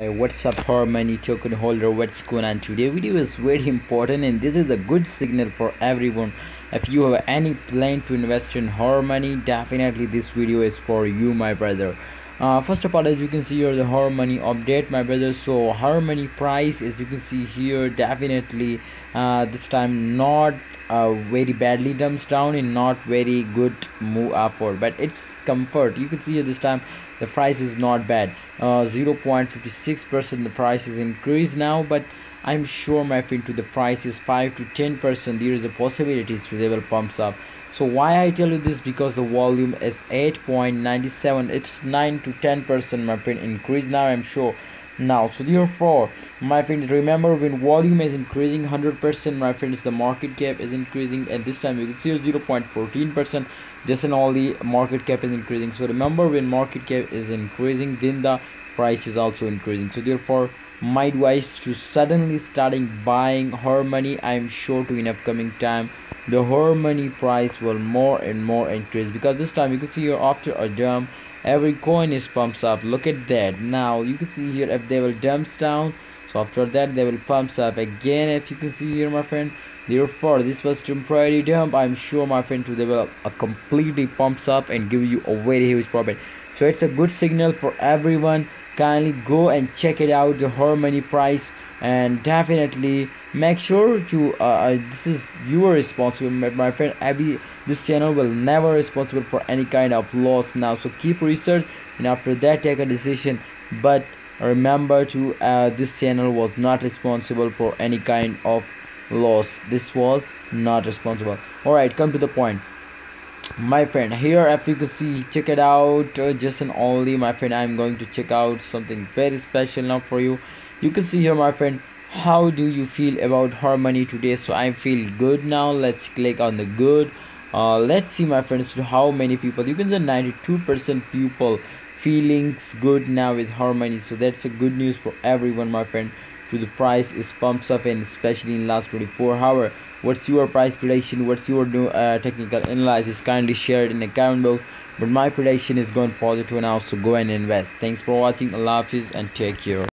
What's up, Harmony token holder? What's going on? Today video is very important and this is a good signal for everyone. If you have any plan to invest in Harmony, definitely this video is for you, my brother. First of all, as you can see here, the Harmony update, my brother. So Harmony price, as you can see here, definitely this time not very badly dumps down and not very good move upward, but it's comfort. You can see here this time the price is not bad. 0.56% the price is increased now, but I'm sure, my friend, to the price is 5 to 10%, there is a possibility to level pumps up. So why I tell you this? Because the volume is 8.97, it's 9 to 10%, my friend, increase now, I'm sure now. So therefore, my friend, remember, when volume is increasing 100%, my friends, the market cap is increasing, and this time you can see 0.14%, just and only market cap is increasing. So remember, when market cap is increasing, then the price is also increasing. So therefore, my advice to suddenly starting buying Harmony, I am sure to in upcoming time the Harmony price will more and more increase, because this time you can see here after a dump every coin is pumps up. Look at that. Now you can see here if they will dumps down, so after that they will pumps up again. If you can see here, my friend, therefore this was temporary dump. I'm sure, my friend, to develop a completely pumps up and give you a very huge profit. So it's a good signal for everyone. Kindly go and check it out, the Harmony price, and definitely make sure to this is your responsible, my friend. This channel will never responsible for any kind of loss now. So keep research and after that take a decision, but remember to this channel was not responsible for any kind of loss. This was not responsible. All right, come to the point, my friend. Here, if you can see, check it out, just and only, my friend, I'm going to check out something very special now for you. You can see here, my friend, how do you feel about Harmony today? So I feel good now. Let's click on the good. Let's see, my friends, to how many people. You can see 92% people feelings good now with Harmony. So that's a good news for everyone, my friend. To the price is pumps up, and especially in last 24 hours. What's your price prediction? What's your new technical analysis? Kindly share it in the comment box. But my prediction is going positive now, so go and invest. Thanks for watching. Allah Hafiz and take care.